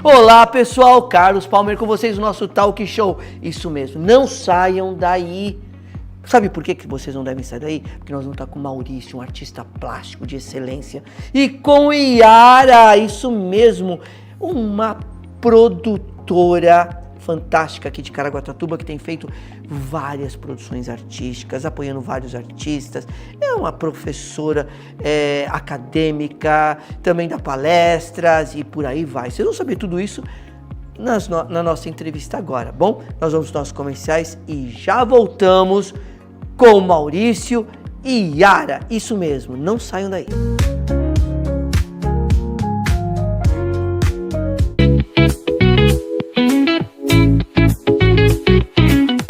Olá pessoal, Carlos Palmer com vocês no nosso Talk Show. Isso mesmo, não saiam daí. Sabe por que vocês não devem sair daí? Porque nós vamos estar com o Maurício, um artista plástico de excelência, e com Yara, isso mesmo, uma produtora fantástica aqui de Caraguatatuba que tem feito várias produções artísticas, apoiando vários artistas. É uma professora acadêmica, também dá palestras e por aí vai. Vocês vão saber tudo isso na nossa entrevista agora, bom? Nós vamos aos nossos comerciais e já voltamos com Maurício e Yara. Isso mesmo, não saiam daí.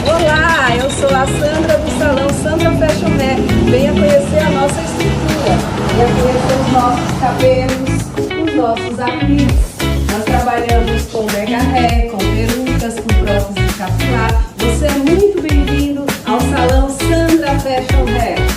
Olá, eu sou a Sandra do Salão Sandra Fashion Hair. Venha conhecer a nossa estrutura, venha conhecer os nossos cabelos, os nossos acrílicos. Nós trabalhamos com mega hair, com perucas, com próteses capilar. Você é muito bem-vindo ao Salão Sandra Fashion Hair.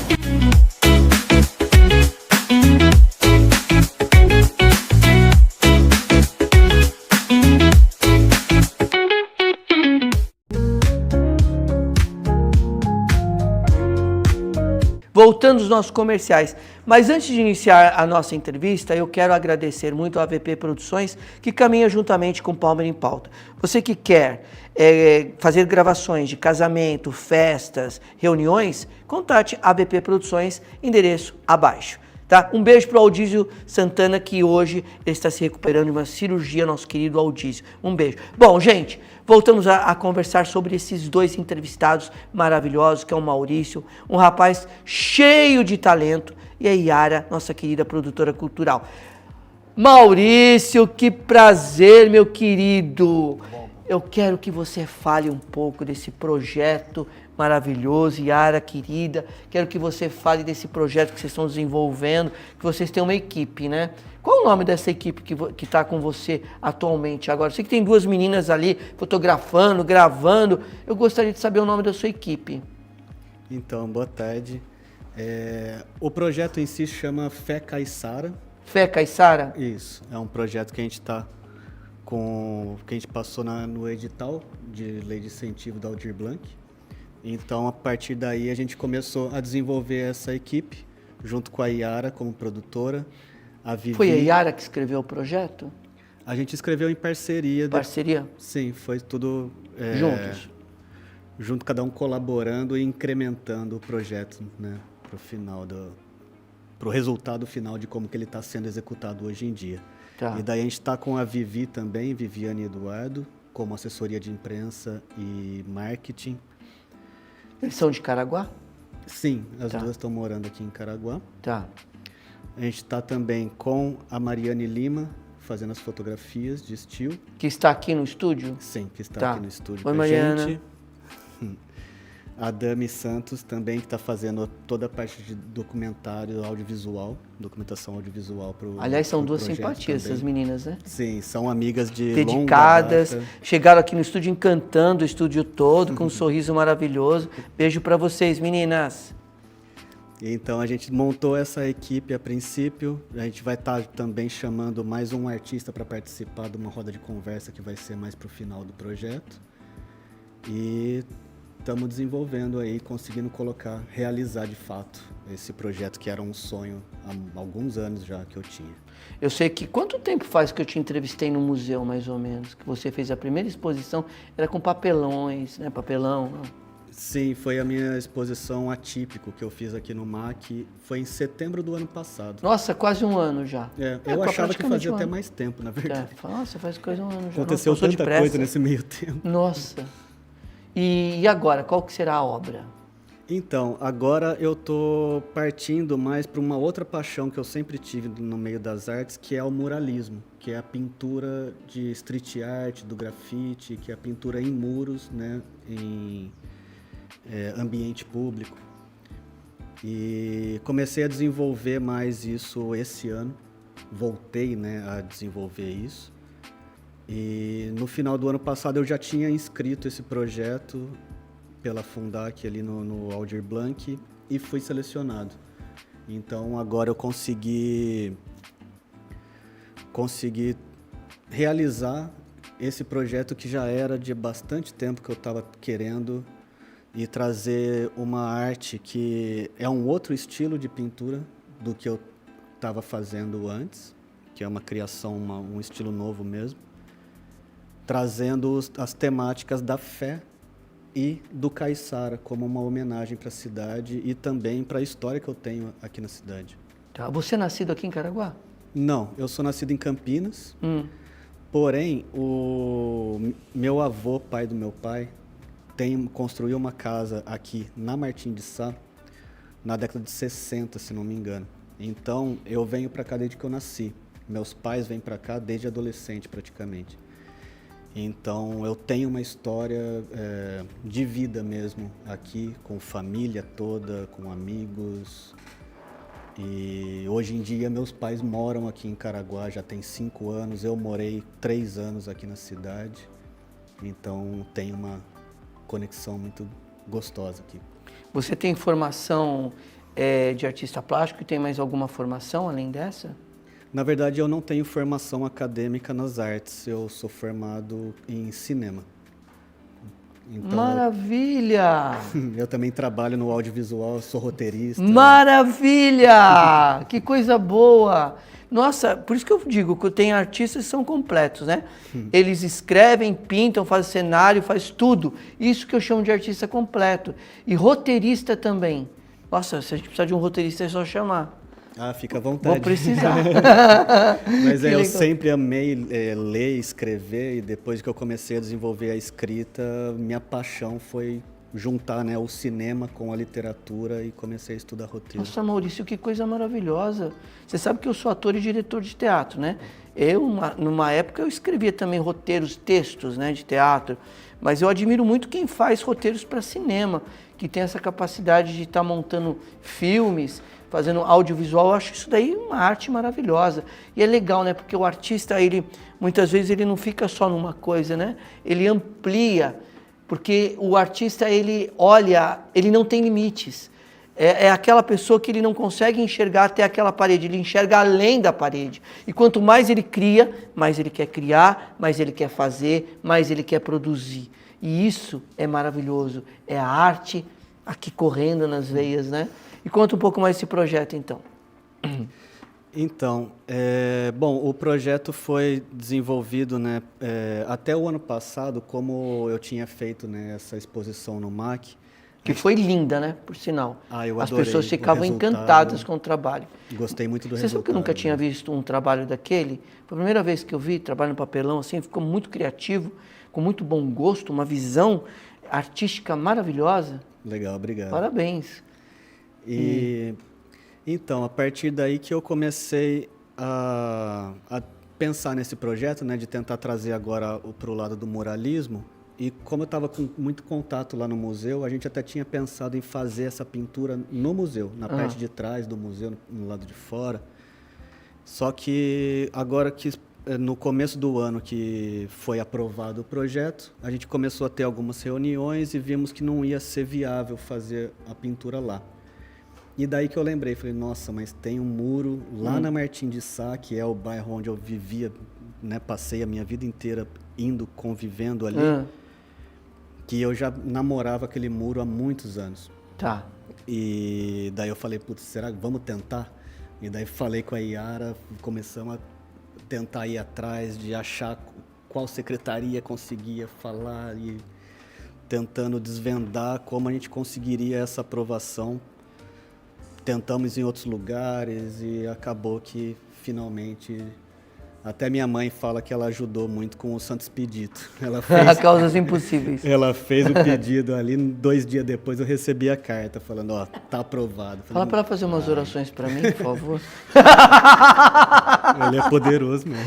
Voltando aos nossos comerciais, mas antes de iniciar a nossa entrevista, eu quero agradecer muito a AVP Produções, que caminha juntamente com Palmer em Pauta. Você que quer fazer gravações de casamento, festas, reuniões, contate a AVP Produções, endereço abaixo. Tá? Um beijo para o Aldísio Santana, que hoje ele está se recuperando de uma cirurgia, nosso querido Aldísio. Um beijo. Bom, gente, voltamos a conversar sobre esses dois entrevistados maravilhosos, que é o Maurício, um rapaz cheio de talento, e a Yara, nossa querida produtora cultural. Maurício, que prazer, meu querido. Eu quero que você fale um pouco desse projeto maravilhoso, Yara, querida. Quero que você fale desse projeto que vocês estão desenvolvendo, que vocês têm uma equipe, né? Qual o nome dessa equipe que está com você atualmente agora? Eu sei que tem duas meninas ali fotografando, gravando. Eu gostaria de saber o nome da sua equipe. Então, boa tarde. O projeto em si chama Fé Caiçara. Fé Caiçara? Isso, é um projeto que a gente está que a gente passou no edital de lei de incentivo da Aldir Blanc. Então, a partir daí, a gente começou a desenvolver essa equipe, junto com a Yara como produtora, a Vivi. Foi a Yara que escreveu o projeto? A gente escreveu em parceria. Parceria? Sim, foi tudo... Juntos? Junto, cada um colaborando e incrementando o projeto, né, pro resultado final de como que ele está sendo executado hoje em dia. Tá. E daí a gente está com a Vivi também, Viviane Eduardo, como assessoria de imprensa e marketing. Eles são de Caraguá? Sim, as duas estão morando aqui em Caraguá. Tá. A gente está também com a Mariane Lima, fazendo as fotografias de estilo. Que está aqui no estúdio? Sim, que está aqui no estúdio Oi, com a Mariana. gente. A Dami Santos também, que está fazendo toda a parte de documentário audiovisual, documentação audiovisual para o Aliás, são duas projeto simpatias também. essas meninas, né? Sim, são amigas de Dedicadas, longa data. chegaram aqui no estúdio encantando o estúdio todo, com um sorriso maravilhoso. Beijo para vocês, meninas. Então a gente montou essa equipe a princípio, a gente vai estar também chamando mais um artista para participar de uma roda de conversa que vai ser mais para o final do projeto. E estamos desenvolvendo aí, conseguindo realizar de fato esse projeto que era um sonho há alguns anos já que eu tinha. Eu sei que quanto tempo faz que eu te entrevistei no museu, mais ou menos, que você fez a primeira exposição, era com papelões, né? Papelão. Não? Sim, foi a minha exposição Atípico que eu fiz aqui no MAC, foi em setembro do ano passado. Nossa, quase um ano já. Eu achava que fazia até mais tempo, na verdade. Nossa, faz quase um ano já. Aconteceu tanta coisa nesse meio tempo. Nossa. E agora, qual que será a obra? Então, agora eu tô partindo mais para uma outra paixão que eu sempre tive no meio das artes, que é o muralismo, que é a pintura de street art, do grafite, que é a pintura em muros, né, em ambiente público. E comecei a desenvolver mais isso esse ano, voltei, né, a desenvolver isso. E no final do ano passado eu já tinha inscrito esse projeto pela Fundac ali no Aldir Blanc e fui selecionado. Então agora eu consegui realizar esse projeto que já era de bastante tempo que eu estava querendo e trazer uma arte que é um outro estilo de pintura do que eu estava fazendo antes, que é uma criação, um estilo novo mesmo, trazendo as temáticas da fé e do caiçara como uma homenagem para a cidade e também para a história que eu tenho aqui na cidade. Tá. Você é nascido aqui em Caraguá? Não, eu sou nascido em Campinas, porém o meu avô, pai do meu pai, construiu uma casa aqui na Martim de Sá na década de 60, se não me engano. Então eu venho para cá desde que eu nasci. Meus pais vêm para cá desde adolescente praticamente. Então eu tenho uma história de vida mesmo aqui, com família toda, com amigos. E hoje em dia meus pais moram aqui em Caraguá, já tem 5 anos. Eu morei 3 anos aqui na cidade. Então tem uma conexão muito gostosa aqui. Você tem formação de artista plástico e tem mais alguma formação além dessa? Na verdade, eu não tenho formação acadêmica nas artes, eu sou formado em cinema. Então, Maravilha! eu também trabalho no audiovisual, sou roteirista. Maravilha! Que coisa boa! Nossa, por isso que eu digo que tem artistas que são completos, né? Eles escrevem, pintam, fazem cenário, faz tudo. Isso que eu chamo de artista completo. E roteirista também. Nossa, se a gente precisar de um roteirista é só chamar. Ah, fica à vontade. Vou precisar. Mas eu sempre amei ler, escrever, e depois que eu comecei a desenvolver a escrita, minha paixão foi juntar, né, o cinema com a literatura e comecei a estudar roteiro. Nossa, Maurício, que coisa maravilhosa. Você sabe que eu sou ator e diretor de teatro, né? Numa época, eu escrevia também roteiros, textos, né, de teatro, mas eu admiro muito quem faz roteiros para cinema, que tem essa capacidade de estar montando filmes, fazendo audiovisual. Eu acho isso daí uma arte maravilhosa. E é legal, né? Porque o artista, muitas vezes, ele não fica só numa coisa, né? Ele amplia, porque o artista, ele olha, ele não tem limites. É aquela pessoa que ele não consegue enxergar até aquela parede, ele enxerga além da parede. E quanto mais ele cria, mais ele quer criar, mais ele quer fazer, mais ele quer produzir. E isso é maravilhoso. É a arte aqui correndo nas veias, né? E conta um pouco mais desse projeto, então. Então, bom, o projeto foi desenvolvido, né, até o ano passado, como eu tinha feito, né, essa exposição no MAC. Que foi linda, né, por sinal. Ah, eu As adorei pessoas ficavam o resultado. encantadas com o trabalho. Gostei muito do Você resultado. sabe que eu nunca tinha visto um trabalho daquele? Foi a primeira vez que eu vi trabalho no papelão, assim, ficou muito criativo, com muito bom gosto, uma visão artística maravilhosa. Legal, obrigado. Parabéns. Então, a partir daí que eu comecei a pensar nesse projeto, né, de tentar trazer agora para o lado do muralismo. E como eu estava com muito contato lá no museu, a gente até tinha pensado em fazer essa pintura no museu, na parte de trás do museu, no lado de fora. Só que agora que no começo do ano que foi aprovado o projeto, a gente começou a ter algumas reuniões e vimos que não ia ser viável fazer a pintura lá. E daí que eu lembrei, falei, nossa, mas tem um muro lá na Martim de Sá, que é o bairro onde eu vivia, né, passei a minha vida inteira convivendo ali, que eu já namorava aquele muro há muitos anos. Tá. E daí eu falei, putz, será que vamos tentar? E daí falei com a Yara, começamos a tentar ir atrás de achar qual secretaria conseguia falar e tentando desvendar como a gente conseguiria essa aprovação. Tentamos em outros lugares e acabou que finalmente... Até minha mãe fala que ela ajudou muito com o Santo Expedito. Ela fez, Causas impossíveis. ela fez o pedido ali, 2 dias depois eu recebi a carta falando, ó, tá aprovado. Falei, Fala para ela fazer umas orações para mim, por favor. Ele é poderoso mesmo.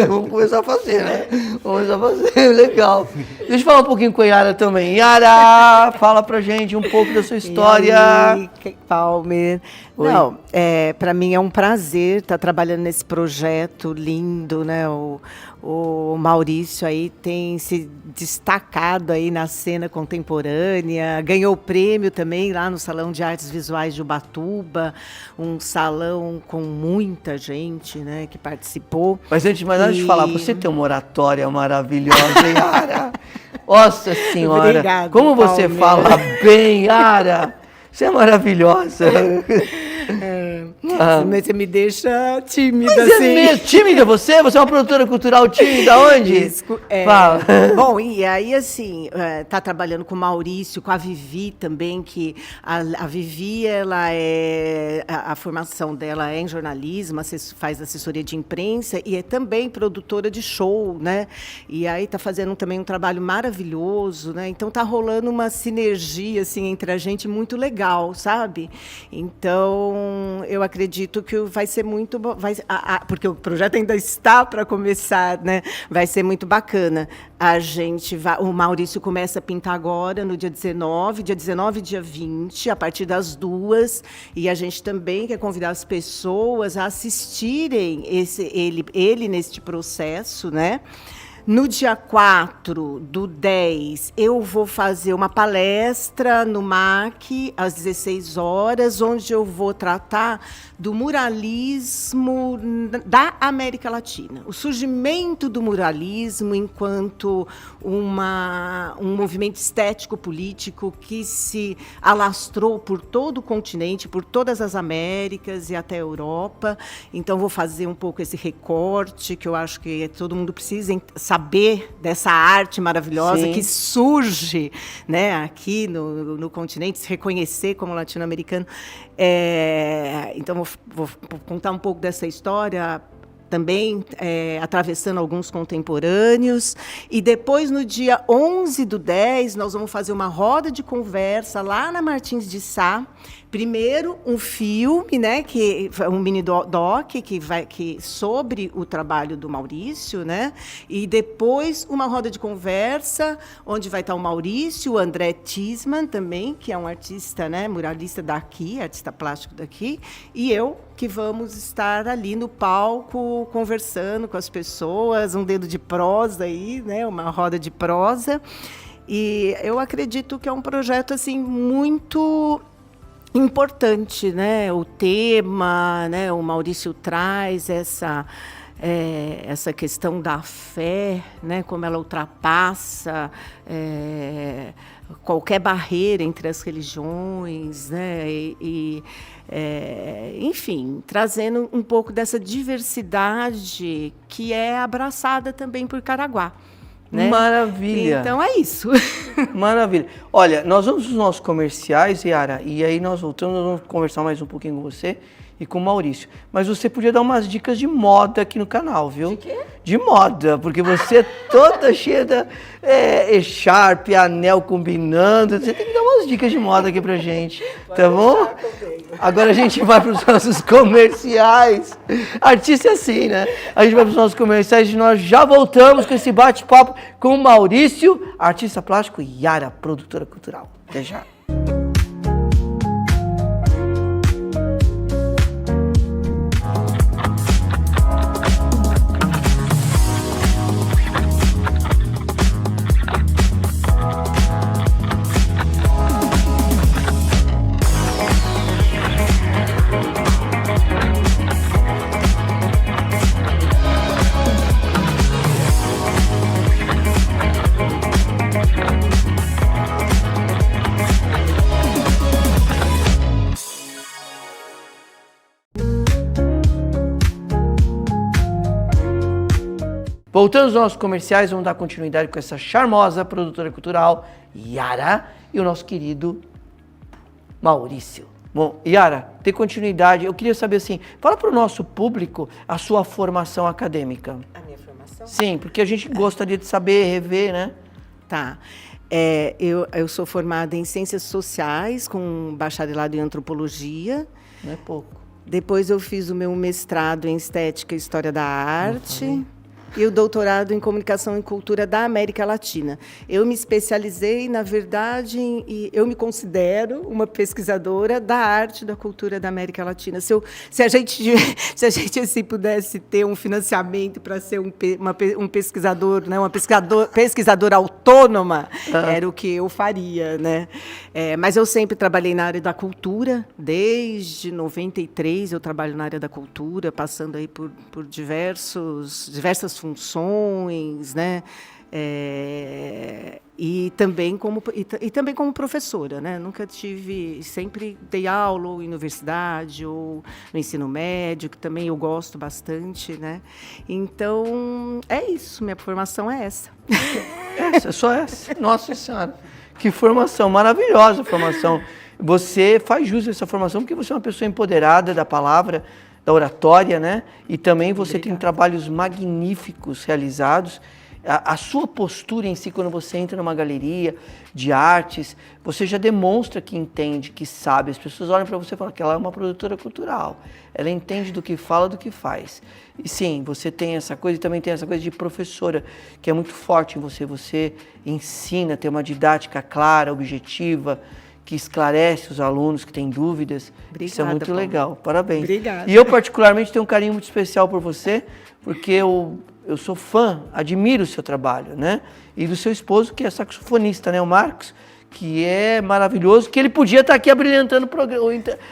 Vamos começar a fazer, né? Vamos começar a fazer, legal. Deixa eu falar um pouquinho com a Yara também. Yara, fala pra gente um pouco da sua história. E aí, Palmer? Não, para mim é um prazer estar trabalhando nesse projeto lindo. lindo, né? O Maurício aí tem se destacado aí na cena contemporânea, ganhou o prêmio também lá no Salão de Artes Visuais de Ubatuba, um salão com muita gente, né, que participou. Mas antes de falar, você tem uma oratória maravilhosa, Yara. Nossa Senhora, Obrigada, como você Palmer. fala bem, Yara. Você é maravilhosa. Mas você me deixa tímida, Mas é assim. mesmo tímida você? Você é uma produtora cultural tímida onde? Isso, Fala. Bom, e aí, assim, tá trabalhando com o Maurício, com a Vivi também, que a Vivi, ela a formação dela é em jornalismo, faz assessoria de imprensa e é também produtora de show, né? E aí tá fazendo também um trabalho maravilhoso, né? Então tá rolando uma sinergia, assim, entre a gente muito legal, sabe? Então, eu acredito que vai ser muito bom, porque o projeto ainda está para começar, né? Vai ser muito bacana. O Maurício começa a pintar agora, no dia 19 e dia 20, a partir das 2h, e a gente também quer convidar as pessoas a assistirem ele neste processo, né? No dia 4/10, eu vou fazer uma palestra no MAC, às 16h, onde eu vou tratar do muralismo da América Latina. O surgimento do muralismo enquanto um movimento estético-político que se alastrou por todo o continente, por todas as Américas e até a Europa. Então, vou fazer um pouco esse recorte, que eu acho que todo mundo precisa saber dessa arte maravilhosa. Sim. Que surge, né, aqui no continente, se reconhecer como latino-americano. Então, vou contar um pouco dessa história, também atravessando alguns contemporâneos. E depois, no dia 11/10, nós vamos fazer uma roda de conversa lá na Martins de Sá. Primeiro, um filme, né, um mini doc sobre o trabalho do Maurício, né? E depois uma roda de conversa onde vai estar o Maurício, o André Tisman também, que é um artista, né, muralista daqui, artista plástico daqui, e eu, que vamos estar ali no palco conversando com as pessoas, um dedo de prosa aí, né, uma roda de prosa. E eu acredito que é um projeto assim muito importante, né? O tema, né? O Maurício traz essa questão da fé, né? Como ela ultrapassa qualquer barreira entre as religiões, né? Enfim, trazendo um pouco dessa diversidade que é abraçada também por Caraguá. Né? Maravilha. Então é isso. Maravilha. Olha, nós vamos para os nossos comerciais, Yara, e aí nós voltamos, nós vamos conversar mais um pouquinho com você e com o Maurício. Mas você podia dar umas dicas de moda aqui no canal, viu? De quê? De moda, porque você é toda cheia de echarpe, anel combinando. Você tem que dar umas dicas de moda aqui pra gente, tá bom? Agora a gente vai para os nossos comerciais. Artista é assim, né? A gente vai para os nossos comerciais e nós já voltamos com esse bate-papo com o Maurício, artista plástico, e Yara, produtora cultural. Até já. Voltando aos nossos comerciais, vamos dar continuidade com essa charmosa produtora cultural, Yara, e o nosso querido Maurício. Bom, Yara, tem continuidade. Eu queria saber assim, fala para o nosso público a sua formação acadêmica. A minha formação? Sim, porque a gente gostaria de saber, rever, né? Tá. Eu sou formada em Ciências Sociais, com bacharelado em Antropologia. Não é pouco. Depois eu fiz o meu mestrado em Estética e História da Arte. e o doutorado em Comunicação e Cultura da América Latina. Eu me especializei, na verdade, eu me considero uma pesquisadora da arte e da cultura da América Latina. Se a gente assim, pudesse ter um financiamento para ser um pesquisador, né, uma pesquisadora autônoma, era o que eu faria, né? Mas eu sempre trabalhei na área da cultura, desde 93 eu trabalho na área da cultura, passando aí por diversas funções, né? E também como professora, né? Sempre dei aula ou em universidade ou no ensino médio, que também eu gosto bastante, né? Então, é isso, minha formação é essa. Só essa. Nossa Senhora, que formação, maravilhosa formação. Você faz jus a essa formação porque você é uma pessoa empoderada da palavra, da oratória, né? E também você tem trabalhos magníficos realizados. A sua postura em si, quando você entra numa galeria de artes, você já demonstra que entende, que sabe. As pessoas olham para você e falam que ela é uma produtora cultural. Ela entende do que fala, do que faz. E sim, você tem essa coisa e também tem essa coisa de professora, que é muito forte em você. Você ensina, tem uma didática clara, objetiva, que esclarece os alunos que têm dúvidas. Obrigada, isso é muito Paula. legal. Parabéns. Obrigada. E eu, particularmente, tenho um carinho muito especial por você, porque eu sou fã, admiro o seu trabalho, né? E do seu esposo, que é saxofonista, né? O Marcos, que é maravilhoso, que ele podia estar aqui abrilhantando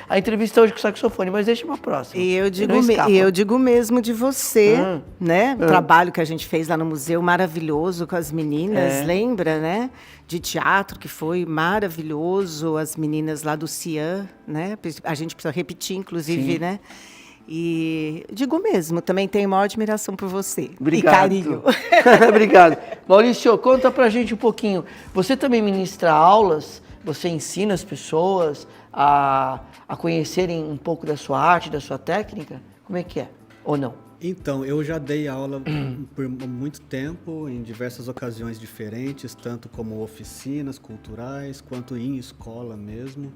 a entrevista hoje com o saxofone, mas deixa uma próxima. E eu digo mesmo de você, né? O trabalho que a gente fez lá no museu, maravilhoso, com as meninas, lembra, né? De teatro, que foi maravilhoso, as meninas lá do CIAN, né? A gente precisa repetir, inclusive, Sim. né? E digo mesmo, também tenho maior admiração por você. Obrigado. E carinho. Obrigado. Maurício, conta pra gente um pouquinho. Você também ministra aulas? Você ensina as pessoas a conhecerem um pouco da sua arte, da sua técnica? Como é que é? Ou não? Então, eu já dei aula por muito tempo, em diversas ocasiões diferentes, tanto como oficinas culturais, quanto em escola mesmo.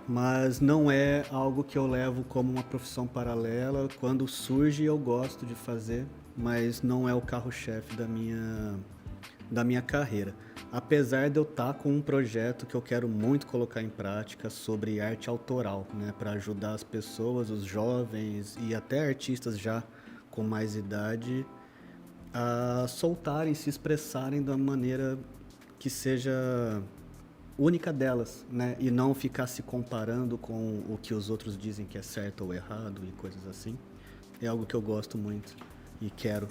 Mas não é algo que eu levo como uma profissão paralela. Quando surge, eu gosto de fazer, mas não é o carro-chefe da minha carreira. Apesar de eu estar com um projeto que eu quero muito colocar em prática sobre arte autoral, né, para ajudar as pessoas, os jovens e até artistas já com mais idade a soltarem, se expressarem da maneira que seja única delas, né? E não ficar se comparando com o que os outros dizem que é certo ou errado e coisas assim. É algo que eu gosto muito e quero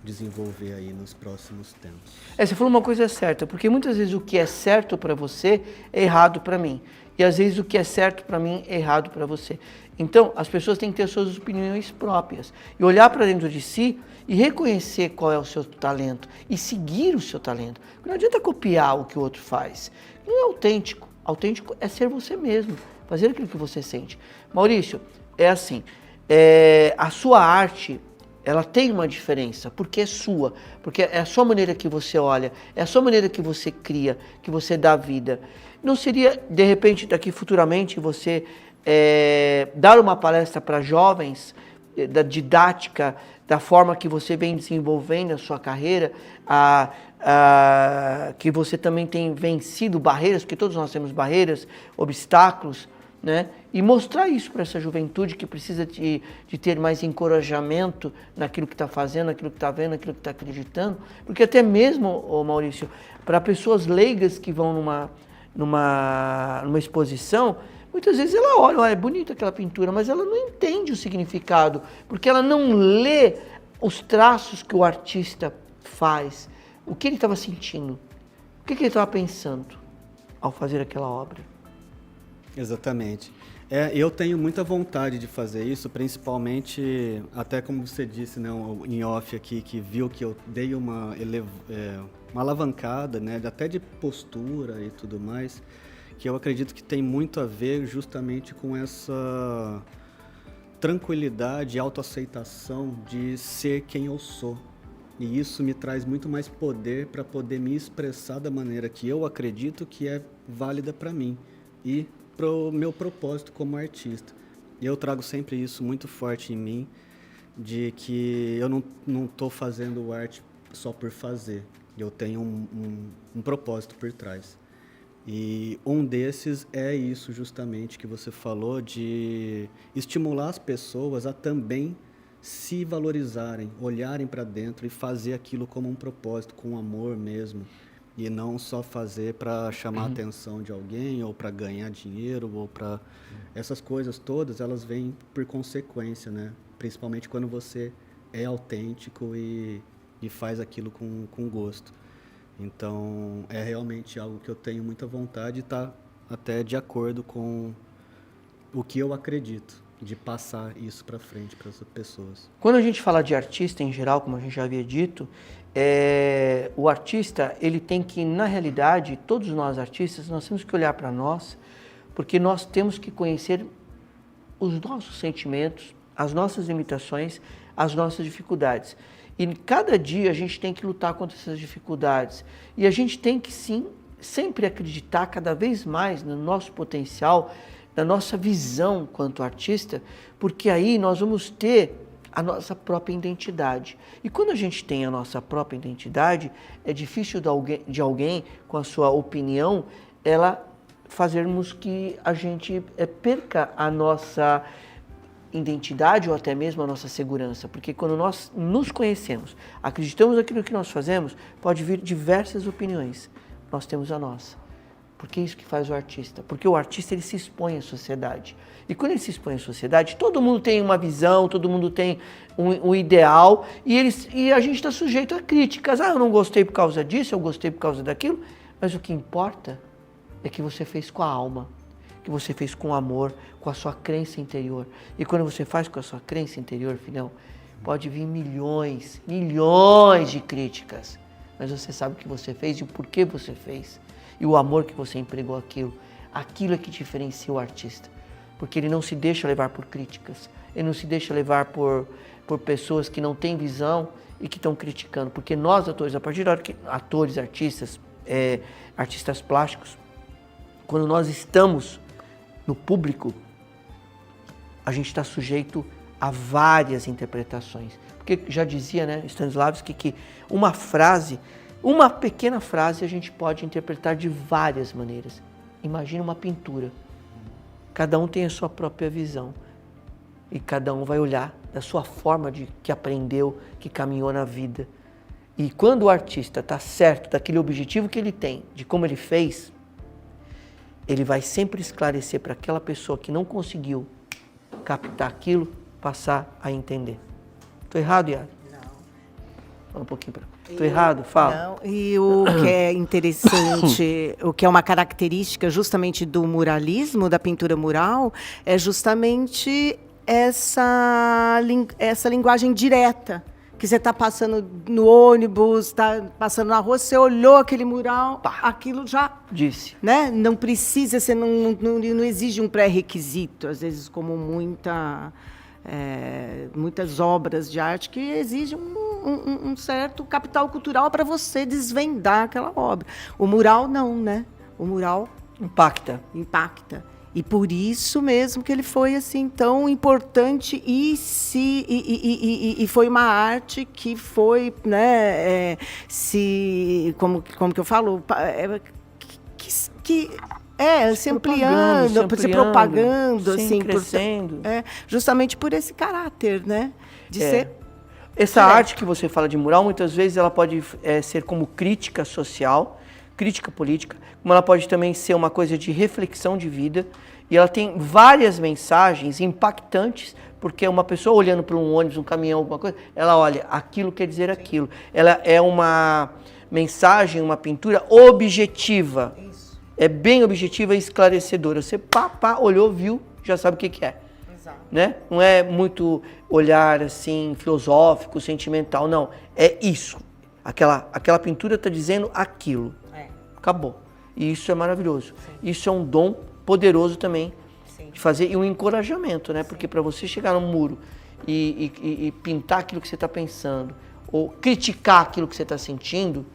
desenvolver aí nos próximos tempos. Você falou uma coisa certa, porque muitas vezes o que é certo para você é errado para mim. E às vezes o que é certo para mim é errado para você. Então, as pessoas têm que ter suas opiniões próprias e olhar para dentro de si e reconhecer qual é o seu talento e seguir o seu talento. Não adianta copiar o que o outro faz. Não é autêntico. Autêntico é ser você mesmo, fazer aquilo que você sente. Maurício, é assim, a sua arte, ela tem uma diferença, porque é sua, porque é a sua maneira que você olha, é a sua maneira que você cria, que você dá vida. Não seria, de repente, daqui futuramente, você dar uma palestra para jovens, da didática, da forma que você vem desenvolvendo a sua carreira, que você também tem vencido barreiras, porque todos nós temos barreiras, obstáculos, né? E mostrar isso para essa juventude que precisa de ter mais encorajamento naquilo que está fazendo, naquilo que está vendo, naquilo que está acreditando, porque até mesmo, Maurício, para pessoas leigas que vão numa exposição, muitas vezes ela olha, é bonita aquela pintura, mas ela não entende o significado, porque ela não lê os traços que o artista faz, o que ele estava sentindo, o que ele estava pensando ao fazer aquela obra. Exatamente. Eu tenho muita vontade de fazer isso, principalmente, até como você disse, né, em off aqui, que viu que eu dei uma alavancada, né, até de postura e tudo mais, que eu acredito que tem muito a ver justamente com essa tranquilidade e autoaceitação de ser quem eu sou. E isso me traz muito mais poder para poder me expressar da maneira que eu acredito que é válida para mim e pro meu propósito como artista. E eu trago sempre isso muito forte em mim, de que eu não estou fazendo arte só por fazer. Eu tenho um propósito por trás. E um desses é isso justamente que você falou, de estimular as pessoas a também se valorizarem, olharem para dentro e fazer aquilo como um propósito, com amor mesmo. E não só fazer para chamar a atenção de alguém, ou para ganhar dinheiro, ou para... Essas coisas todas, elas vêm por consequência, né? Principalmente quando você é autêntico e faz aquilo com gosto. Então, é realmente algo que eu tenho muita vontade e está até de acordo com o que eu acredito, de passar isso para frente para as pessoas. Quando a gente fala de artista em geral, como a gente já havia dito, o artista, ele tem que, na realidade, todos nós artistas, nós temos que olhar para nós, porque nós temos que conhecer os nossos sentimentos, as nossas limitações, as nossas dificuldades. E cada dia a gente tem que lutar contra essas dificuldades. E a gente tem que, sim, sempre acreditar cada vez mais no nosso potencial, na nossa visão quanto artista, porque aí nós vamos ter a nossa própria identidade. E quando a gente tem a nossa própria identidade, é difícil de alguém, com a sua opinião, ela fazermos que a gente perca a nossa identidade ou até mesmo a nossa segurança, porque quando nós nos conhecemos, acreditamos naquilo que nós fazemos, pode vir diversas opiniões, nós temos a nossa. Porque é isso que faz o artista, porque o artista ele se expõe à sociedade, e quando ele se expõe à sociedade, todo mundo tem uma visão, todo mundo tem um ideal, e a gente está sujeito a críticas, eu não gostei por causa disso, eu gostei por causa daquilo, mas o que importa é que você fez com a alma, que você fez com amor, com a sua crença interior. E quando você faz com a sua crença interior, filhão, pode vir milhões de críticas. Mas você sabe o que você fez e o porquê você fez. E o amor que você empregou aquilo. Aquilo é que diferencia o artista. Porque ele não se deixa levar por críticas. Ele não se deixa levar por pessoas que não têm visão e que estão criticando. Porque nós, atores, a partir da hora que atores, artistas, artistas plásticos, quando nós estamos no público, a gente está sujeito a várias interpretações. Porque já dizia, né, Stanislavski, que uma pequena frase a gente pode interpretar de várias maneiras. Imagina uma pintura. Cada um tem a sua própria visão. E cada um vai olhar da sua forma que aprendeu, que caminhou na vida. E quando o artista está certo daquele objetivo que ele tem, de como ele fez, ele vai sempre esclarecer para aquela pessoa que não conseguiu captar aquilo, passar a entender. Estou errado, Yara? Não. Fala um pouquinho para mim. Estou errado? Fala. Não. E o que é interessante, o que é uma característica justamente do muralismo, da pintura mural, é justamente essa linguagem direta. Que você está passando no ônibus, está passando na rua, você olhou aquele mural, aquilo já... Disse. Né? Não precisa, você não exige um pré-requisito, às vezes como muitas obras de arte que exigem um certo capital cultural para você desvendar aquela obra. O mural não, né? O mural... Impacta. E por isso mesmo que ele foi assim tão importante e foi uma arte que foi, né, como que eu falo, se ampliando, se propagando, sim, assim, crescendo. Justamente por esse caráter, né, de ser. Essa arte que você fala de mural, muitas vezes ela pode ser como crítica social, crítica política, como ela pode também ser uma coisa de reflexão de vida, e ela tem várias mensagens impactantes, porque uma pessoa olhando para um ônibus, um caminhão, alguma coisa, ela olha, aquilo quer dizer aquilo. Ela é uma mensagem, uma pintura objetiva. Isso. É bem objetiva e esclarecedora. Você olhou, viu, já sabe o que é. Exato. Né? Não é muito olhar assim, filosófico, sentimental, não. É isso. Aquela pintura está dizendo aquilo. Acabou. E isso é maravilhoso. Sim. Isso é um dom poderoso também. Sim. De fazer, e um encorajamento, né? Sim. Porque para você chegar no muro e pintar aquilo que você está pensando, ou criticar aquilo que você está sentindo,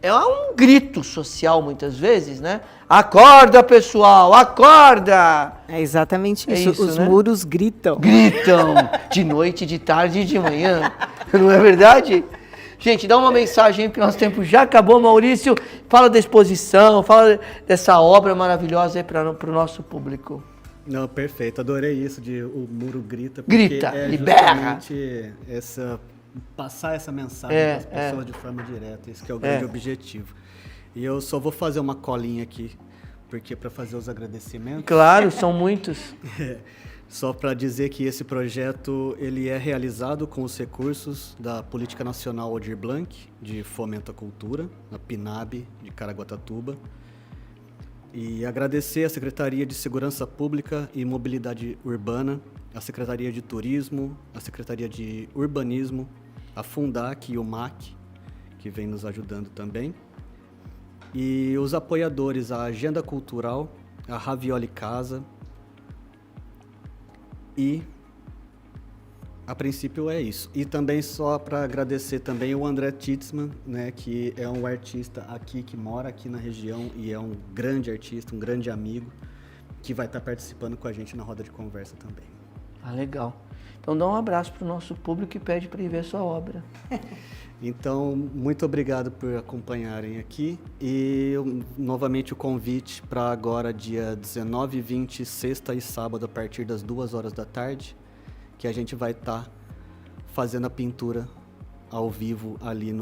é um grito social muitas vezes, né? Acorda, pessoal, acorda! É exatamente É isso. isso, Os né? muros gritam. Gritam de noite, de tarde e de manhã. Não é verdade? Gente, dá uma mensagem aí, porque nosso tempo já acabou. Maurício, fala da exposição, fala dessa obra maravilhosa aí para o nosso público. Não, perfeito. Adorei isso de o muro grita. Porque Grita, é libera. justamente passar essa mensagem para as pessoas de forma direta. Esse que é o grande objetivo. E eu só vou fazer uma colinha aqui, porque para fazer os agradecimentos. Claro, são muitos. Só para dizer que esse projeto ele é realizado com os recursos da Política Nacional Aldir Blanc, de Fomento à Cultura, a PNAB de Caraguatatuba. E agradecer à Secretaria de Segurança Pública e Mobilidade Urbana, a Secretaria de Turismo, a Secretaria de Urbanismo, a Fundac e o MAC, que vem nos ajudando também. E os apoiadores, a Agenda Cultural, a Ravioli Casa. E a princípio é isso. E também só para agradecer também o André Titzman, né, que é um artista aqui que mora aqui na região e é um grande artista, um grande amigo, que vai estar participando com a gente na roda de conversa também. Ah, legal. Então dá um abraço para o nosso público e pede para ir ver sua obra. Então, muito obrigado por acompanharem aqui e novamente o convite para agora, dia 19 e 20, sexta e sábado, a partir das 2 horas da tarde, que a gente vai estar fazendo a pintura ao vivo ali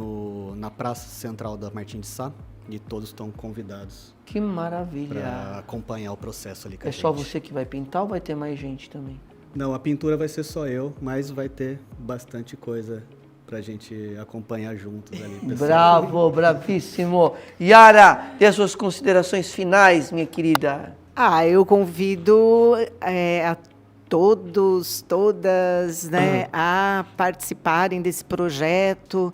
na Praça Central da Martim de Sá, e todos estão convidados Que maravilha. para acompanhar o processo ali com a É gente. só você que vai pintar ou vai ter mais gente também? Não, a pintura vai ser só eu, mas vai ter bastante coisa pra gente acompanhar juntos ali. pessoal. Bravo, bravíssimo. Yara, dê as suas considerações finais, minha querida. Eu convido a todos, todas, né, a participarem desse projeto,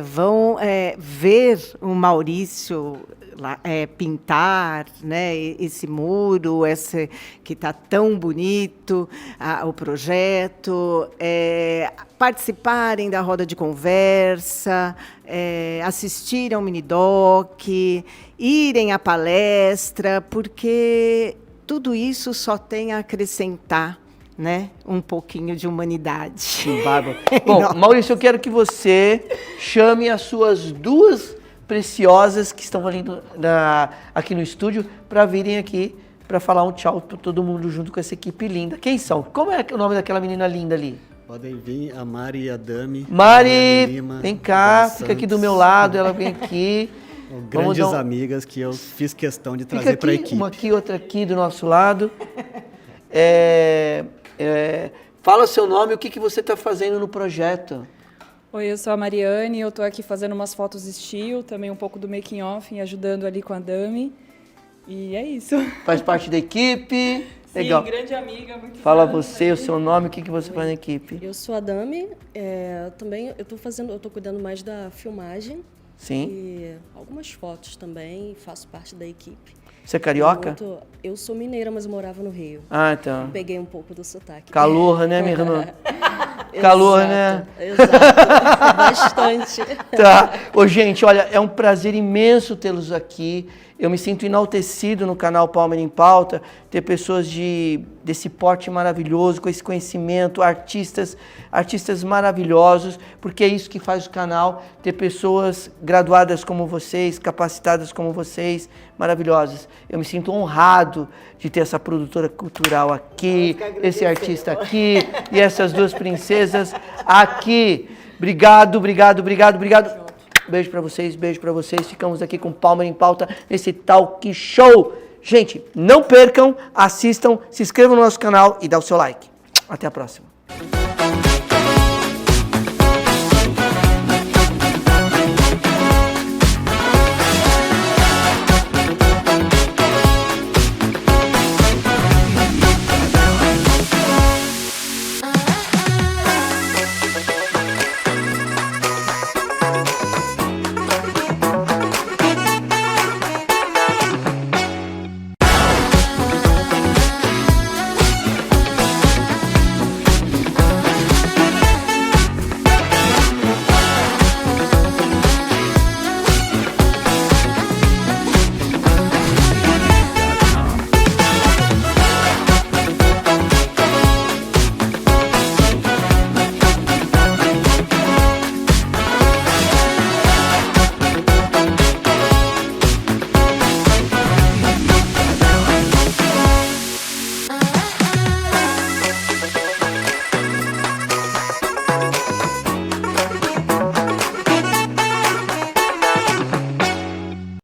vão ver o Maurício lá, pintar, né, esse muro, esse que está tão bonito, o projeto, participarem da roda de conversa, assistirem ao mini-doc, irem à palestra, porque tudo isso só tem a acrescentar, né, um pouquinho de humanidade. Que bárbaro. Bom, Maurício, eu quero que você chame as suas duas preciosas que estão ali aqui no estúdio para virem aqui para falar um tchau para todo mundo junto com essa equipe linda. Quem são? Como é o nome daquela menina linda ali? Podem vir, a Mari e a Dami. Mari, Lima, vem cá, Dani fica aqui do Santos. meu lado, ela vem aqui. Grandes amigas que eu fiz questão de trazer para a equipe. Uma aqui, outra aqui do nosso lado. Fala o seu nome, o que você está fazendo no projeto? Oi, eu sou a Mariane, eu estou aqui fazendo umas fotos estilo, também um pouco do making off, e ajudando ali com a Dami. E é isso. Faz parte da equipe? Legal. Sim, grande amiga, muito Fala você, o seu nome, o que você faz na equipe? Eu sou a Dami, também eu tô cuidando mais da filmagem. Sim. E algumas fotos também, faço parte da equipe. Você é carioca? Eu sou mineira, mas eu morava no Rio. Ah, então. Peguei um pouco do sotaque. Calor, né, minha irmã? Calor, né? Exato, bastante. Tá. Ô, gente, olha, é um prazer imenso tê-los aqui. Eu me sinto enaltecido no canal Palmer em Pauta, ter pessoas desse porte maravilhoso, com esse conhecimento, artistas maravilhosos, porque é isso que faz o canal, ter pessoas graduadas como vocês, capacitadas como vocês, maravilhosas. Eu me sinto honrado de ter essa produtora cultural aqui, esse artista aqui e essas duas princesas aqui. Obrigado, obrigado, obrigado, obrigado. Beijo pra vocês, beijo pra vocês. Ficamos aqui com Palmer em Pauta nesse Talk Show. Gente, não percam, assistam, se inscrevam no nosso canal e dá o seu like. Até a próxima.